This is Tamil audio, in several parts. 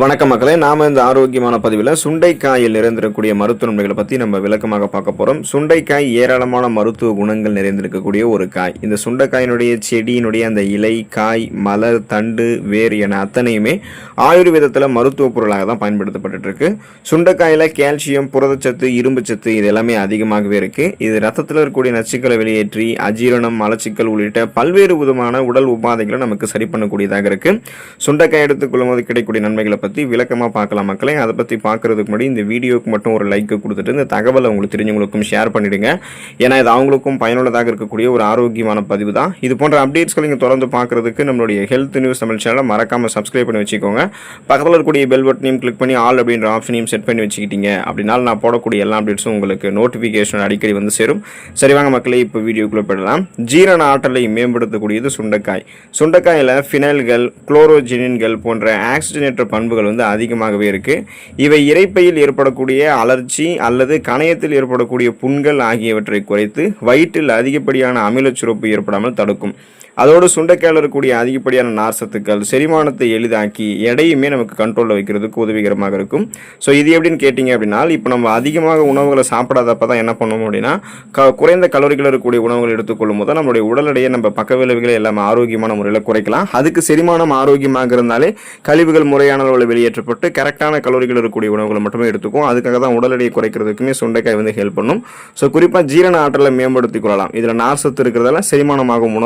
வணக்கம் மக்களே, நாம இந்த ஆரோக்கியமான பதிவில் சுண்டைக்காயில் நிறைந்திருக்கக்கூடிய மருத்துவ நன்மைகளை பற்றி நம்ம விளக்கமாக பார்க்க போகிறோம். சுண்டைக்காய் ஏராளமான மருத்துவ குணங்கள் நிறைந்திருக்கக்கூடிய ஒரு காய். இந்த சுண்டைக்காயினுடைய செடியினுடைய அந்த இலை, காய், மலர், தண்டு, வேர் என அத்தனையுமே ஆயுர்வேதத்தில் மருத்துவ பொருளாக தான் பயன்படுத்தப்பட்டு இருக்கு. சுண்டைக்காயில் கால்சியம், புரதச்சத்து, இரும்புச்சத்து இது எல்லாமே அதிகமாகவே இருக்குது. இது ரத்தத்தில் இருக்கக்கூடிய நச்சுக்களை வெளியேற்றி அஜீரணம், மலச்சிக்கல் உள்ளிட்ட பல்வேறு விதமான உடல் உபாதைகளை நமக்கு சரி பண்ணக்கூடியதாக இருக்குது. சுண்டைக்காய் எடுத்துக்கொள்ளும் போது கிடைக்கக்கூடிய நன்மைகளை பற்றி விளக்கமாக பார்க்கலாம் மக்களே. அதை பற்றி பார்க்கறதுக்கு முன்னாடி இந்த வீடியோக்கு மட்டும் ஒரு லைக் கொடுத்துட்டு இந்த தகவலை உங்களுக்கு தெரிஞ்சவங்களுக்கும் ஷேர் பண்ணிடுங்க. ஏன்னா இது அவங்களுக்கும் பயனுள்ளதாக இருக்கக்கூடிய ஒரு ஆரோக்கியமான பதிவு தான். இது போன்ற அப்டேட்ஸ்களை நீங்கள் தொடர்ந்து பார்க்கறதுக்கு நம்மளுடைய ஹெல்த் நியூஸ் தமிழ் சேனலை மறக்காமல் சப்ஸ்கிரைப் பண்ணி வச்சுக்கோங்க. பக்கத்தில் இருக்கக்கூடிய பெல் பட்டனையும் கிளிக் பண்ணி ஆல் அப்படின்ற ஆப்ஷனையும் செட் பண்ணி வச்சுக்கிட்டீங்க அப்படின்னா நான் போடக்கூடிய எல்லா அப்டேட்ஸும் உங்களுக்கு நோட்டிஃபிகேஷன் அடிக்கடி வந்து சேரும். சரி வாங்க மக்களே, இப்போ வீடியோக்குள்ளே போயிடலாம். ஜீரண ஆற்றலை மேம்படுத்தக்கூடியது சுண்டைக்காய். சுண்டைக்காயில் ஃபினைல்கள், குளோரோஜெனின்கள் போன்ற ஆக்சிஜனேற்ற பண்புகள் அதிகமாகவே இருக்கு. இவை இரைப்பையில் ஏற்படக்கூடிய அலர்ஜி அல்லது கணையத்தில் ஏற்படக்கூடிய புண்கள் ஆகியவற்றை குறைத்து வயிற்றில் அதிகப்படியான அமிலச் சுரப்பு ஏற்படாமல் தடுக்கும். அதோடு சுண்டைக்காயில் இருக்கக்கூடிய அதிகப்படியான நார்சத்துக்கள் செரிமானத்தை எளிதாக்கி எடையுமே நமக்கு கண்ட்ரோலில் வைக்கிறதுக்கு உதவிகரமாக இருக்கும். ஸோ இது எப்படின்னு கேட்டிங்க அப்படின்னா, இப்போ நம்ம அதிகமாக உணவுகளை சாப்பிடாதப்ப தான் என்ன பண்ணுவோம் அப்படின்னா, குறைந்த கலோரிகள் இருக்கக்கூடிய உணவுகள் எடுத்துக்கொள்ளும் போது நம்மளுடைய உடல் எடையை நம்ம பக்க விளைவுகளை எல்லாம் ஆரோக்கியமான முறையில் குறைக்கலாம். அதுக்கு செரிமானம் ஆரோக்கியமாக இருந்தாலே கழிவுகள் முறையான அளவில் வெளியேற்றப்பட்டு கரெக்டான கலோரிகள் இருக்கக்கூடிய உணவுகளை மட்டுமே எடுத்துக்கும். அதுக்காக தான் உடல் எடையை குறைக்கிறதுக்குமே சுண்டைக்காய் ஹெல்ப் பண்ணும். ஸோ குறிப்பாக ஜீரண ஆற்றலை மேம்படுத்திக் கொள்ளலாம். இதில் நார்சத்து இருக்கிறதால செரிமானமாகும்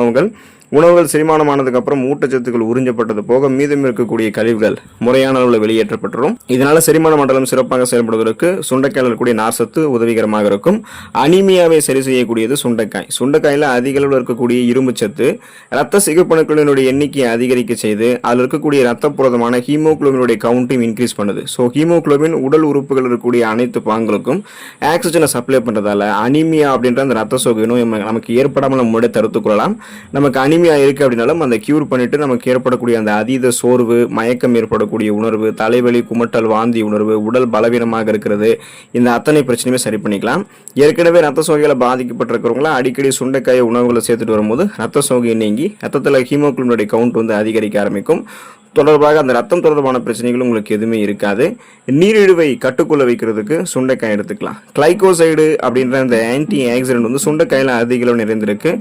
உணவுகள் செரிமானமானதுக்கு அப்புறம் ஊட்டச்சத்துக்கள் உறிஞ்சப்பட்டது போக மீதம் இருக்கக்கூடிய கழிவுகள் முறையான அளவில் வெளியேற்றப்பட்டுரும். இதனால செரிமான மண்டலம் சிறப்பாக செயல்படுவதற்கு சுண்டைக்காயில் இருக்கக்கூடிய நார்சத்து உதவிகரமாக இருக்கும். அனீமியாவை சரி செய்யக்கூடியது சுண்டைக்காய். சுண்டைக்காயில் அதிக அளவில் இருக்கக்கூடிய இரும்பு சத்து ரத்த சிகப்பணுக்களினுடைய எண்ணிக்கையை அதிகரிக்க செய்து அதில் இருக்கக்கூடிய ரத்த புரதமான ஹீமோகுளோபினுடைய கவுண்டையும் இன்க்ரீஸ் பண்ணுது. ஸோ ஹீமோகுளோபின் உடல் உறுப்புகள் இருக்கக்கூடிய அனைத்து பாங்களுக்கும் ஆக்சிஜனை சப்ளை பண்றதால அனீமியா அப்படின்ற அந்த ரத்த சோகை நோய் நமக்கு ஏற்படாமல் நம்மளுடைய தடுத்துக் கொள்ளலாம். நமக்கு அனிமியா இருக்கு அப்படின்னாலும் அந்த கியூர் பண்ணிட்டு நமக்கு ஏற்படக்கூடிய அந்த அதீத சோர்வு, மயக்கம் ஏற்படக்கூடிய உணர்வு, தலைவலி, குமட்டல், வாந்தி உணர்வு, உடல் பலவீனமாக இருக்கிறது, இந்த அத்தனை பிரச்சனையுமே சரி பண்ணிக்கலாம். ஏற்கனவே ரத்த சோகையில பாதிக்கப்பட்டிருக்கிறவங்கள அடிக்கடி சுண்டைக்காயை உணவுகளை சேர்த்துட்டு வரும்போது ரத்த சோகை நீங்கி ரத்தத்தில் ஹீமோகுளோபினுடைய கவுண்ட் அதிகரிக்க ஆரம்பிக்கும். தொடர்பாக அந்த ரத்தம் தொடர்பான பிரச்சனைகள் உங்களுக்கு எதுவுமே இருக்காது. நீரிழிவை கட்டுக்குள்ள வைக்கிறதுக்கு சுண்டைக்காய் எடுத்துக்கலாம். கிளைகோசைடு அப்படின்ற அந்த ஆன்டி ஆக்சிடென்ட் சுண்டைக்காயில அதிக அளவு நிறைந்திருக்கு.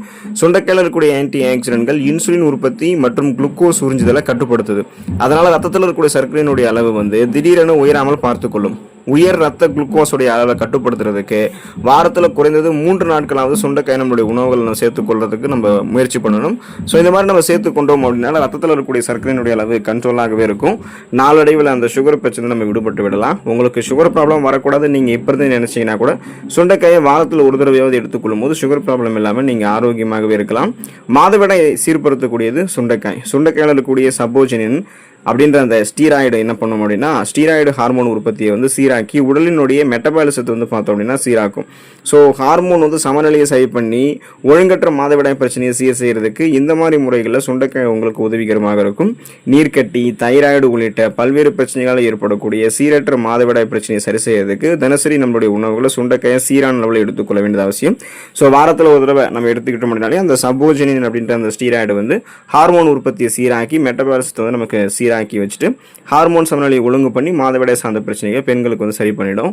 சுண்டைக்காயில இருக்கக்கூடிய ஆன்டி ஆக்சிடென்ட்கள் இன்சுலின் உற்பத்தி மற்றும் குளுக்கோஸ் உறிஞ்சுதலை கட்டுப்படுத்துது. அதனால ரத்தத்தில் இருக்கக்கூடிய சர்க்கரையினுடைய அளவு திடீரென உயராமல் பார்த்துக்கொள்ளும். உயர் ரத்த குளுக்கோஸுடைய அளவை கட்டுப்படுத்துறதுக்கு வாரத்தில் குறைந்தது 3 நாட்களாவது சுண்டைக்காய் நம்மளுடைய உணவுகளை நம்ம சேர்த்துக்கொள்றதுக்கு நம்ம முயற்சி பண்ணணும். ஸோ இந்த மாதிரி நம்ம சேர்த்துக்கொண்டோம் அப்படின்னா ரத்தத்தில் இருக்கக்கூடிய சர்க்கரையினுடைய அளவு கண்ட்ரோலாகவே இருக்கும். நாளடைவில் அந்த சுகர் பிரச்சனை நம்ம விடுபட்டு விடலாம். உங்களுக்கு சுகர் ப்ராப்ளம் வரக்கூடாது நீங்கள் இப்போ இருந்து நினைச்சீங்கன்னா கூட சுண்டைக்காயை வாரத்தில் ஒரு தடவையாவது எடுத்துக்கொள்ளும் போது சுகர் ப்ராப்ளம் இல்லாமல் நீங்கள் ஆரோக்கியமாகவே இருக்கலாம். மாதவிடாய் சீர்படுத்தக்கூடியது சுண்டைக்காய். சுண்டைக்காயில் இருக்கக்கூடிய சப்போஜினின் அப்படின்ற அந்த ஸ்டீராய்டு என்ன பண்ணும் அப்படின்னா, ஸ்டீராய்டு ஹார்மோன் உற்பத்தியை சீராக்கி உடலினுடைய மெட்டபாலிசத்தை பார்த்தோம் அப்படின்னா சீராக்கும். ஸோ ஹார்மோன் சமநிலையை சரி பண்ணி ஒழுங்கற்ற மாதவிடாய் பிரச்சனையை சீர் செய்யறதுக்கு இந்த மாதிரி முறைகளில் சுண்டைக்காய் உங்களுக்கு உதவிகரமாக இருக்கும். நீர்க்கட்டி, தைராய்டு உள்ளிட்ட பல்வேறு பிரச்சனைகளால் ஏற்படக்கூடிய சீரற்ற மாதவிடாய் பிரச்சனையை சரி செய்யறதுக்கு தினசரி நம்மளுடைய உணவுகளை சுண்டைக்காயை சீரான அளவில் எடுத்துக்கொள்ள வேண்டியது அவசியம். ஸோ வாரத்தில் ஒரு தடவை நம்ம எடுத்துக்கிட்டோம் அப்படின்னாலே அந்த சப்போஜினின் அப்படின்ற அந்த ஸ்டீராய்டு ஹார்மோன் உற்பத்தியை சீராக்கி மெட்டபாலிசத்தை நமக்கு சீராக்கி வச்சுட்டு ஹார்மோன் சமநிலையை ஒழுங்கு பண்ணி மாதவிடாய் சார்ந்த பிரச்சனைகள் பெண்களுக்கு சரி பண்ணிடும்.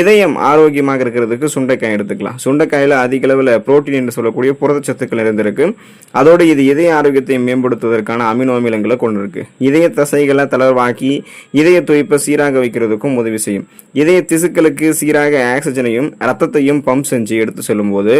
இதயம் ஆரோக்கியமாக இருக்கிறதுக்கு சுண்டைக்காய் எடுத்துக்கலாம். சுண்டைக்காயில் அதிக அளவில் புரோட்டீன் என்று சொல்லக்கூடிய புரதச்சத்துக்கள் நிறைந்திருக்கு. அதோடு இது இதய ஆரோக்கியத்தை மேம்படுத்துவதற்கான அமினோ அமிலங்களை கொண்டிருக்கு. இதய தசைகளை தளர்வாக்கி இதய துடிப்பை சீராக வைக்கிறதுக்கும் உதவி செய்யும். இதய திசுக்களுக்கு சீராக ஆக்சிஜனையும் ரத்தத்தையும் பம்ப் செஞ்சு எடுத்து செல்லும் போது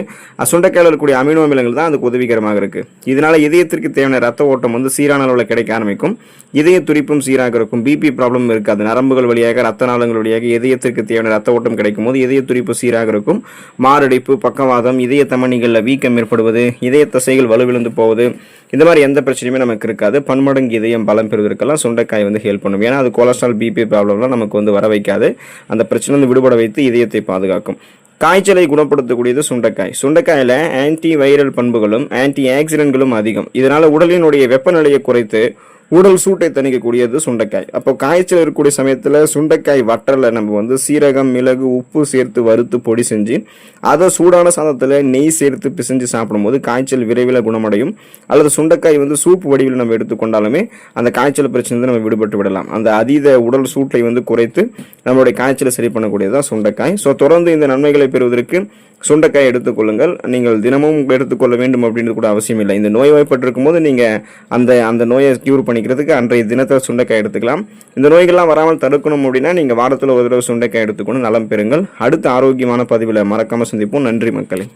சுண்டைக்காயில் இருக்கக்கூடிய அமினோ அமிலங்கள் தான் அதுக்கு உதவிகரமாக இருக்கு. இதனால இதயத்திற்கு தேவையான ரத்த ஓட்டம் சீரான அளவில் கிடைக்க ஆரம்பிக்கும். இதய துடிப்பும் சீராக இருக்கும். பிபி ப்ராப்ளம் இருக்காது. நரம்புகள் வழியாக ரத்த நாளங்கள் வழியாக இதயத்திற்கு தேவையான ரத்த ஓட்டம் கிடைக்கும் போது இதய துடிப்பு சீராக இருக்கும். மாரடைப்பு, பக்கவாதம், இதய தமனிகளில் வீக்கம் ஏற்படுவது, இதய தசைகள் வலுவிழந்து போவது, இந்த மாதிரி எந்த பிரச்சனையுமே நமக்கு இருக்காது. பன்மடங்கு இதயம் பலம் பெறுவதற்கெல்லாம் சுண்டைக்காய் ஹெல்ப் பண்ணும். ஏன்னா அது கொலஸ்ட்ரால், பிபி ப்ராப்ளம்லாம் நமக்கு வர வைக்காது. அந்த பிரச்சனை விடுபட வைத்து இதயத்தை பாதுகாக்கும். காய்ச்சலை குணப்படுத்தக்கூடியது சுண்டைக்காய். சுண்டைக்காயில் ஆன்டி வைரல் பண்புகளும் ஆன்டி ஆக்சிடென்ட்களும் அதிகம். இதனால உடலினுடைய வெப்பநிலையை குறைத்து உடல் சூட்டை தணிக்கக்கூடியது சுண்டைக்காய். அப்போ காய்ச்சல் இருக்கக்கூடிய சமயத்தில் சுண்டைக்காய் வற்றலை நம்ம வந்து சீரகம், மிளகு, உப்பு சேர்த்து வறுத்து பொடி செஞ்சு அதை சூடான சாதத்தில் நெய் சேர்த்து பிசைஞ்சு சாப்பிடும்போது காய்ச்சல் விரைவில் குணமடையும். அல்லது சுண்டைக்காய் வந்து சூப் வடிவில் நம்ம எடுத்துக்கொண்டாலுமே அந்த காய்ச்சல் பிரச்சனை நம்ம விடுபட்டு விடலாம். அந்த அதீத உடல் சூட்டை வந்து குறைத்து நம்மளுடைய காய்ச்சலை சரி பண்ணக்கூடியதான் சுண்டைக்காய். ஸோ தொடர்ந்து இந்த நன்மைகளை பெறுவதற்கு சுண்டைக்காய் எடுத்துக்கொள்ளுங்கள். நீங்கள் தினமும் எடுத்துக்கொள்ள வேண்டும் அப்படின்றது கூட அவசியம் இல்லை. இந்த நோய்வாய்ப்பட்டிருக்கும் போது நீங்கள் அந்த நோயை க்யூர் பண்ணிக்கிறதுக்கு அன்றைய தினத்தில் சுண்டைக்காய் எடுத்துக்கலாம். இந்த நோய்கள்லாம் வராமல் தடுக்கணும் அப்படின்னா நீங்கள் வாரத்தில் ஒரு தடவை சுண்டைக்காய் எடுத்துக்கொண்டு நலம் பெறுங்கள். அடுத்த ஆரோக்கியமான பதிவில் மறக்காமல் சந்திப்போம். நன்றி மக்களே.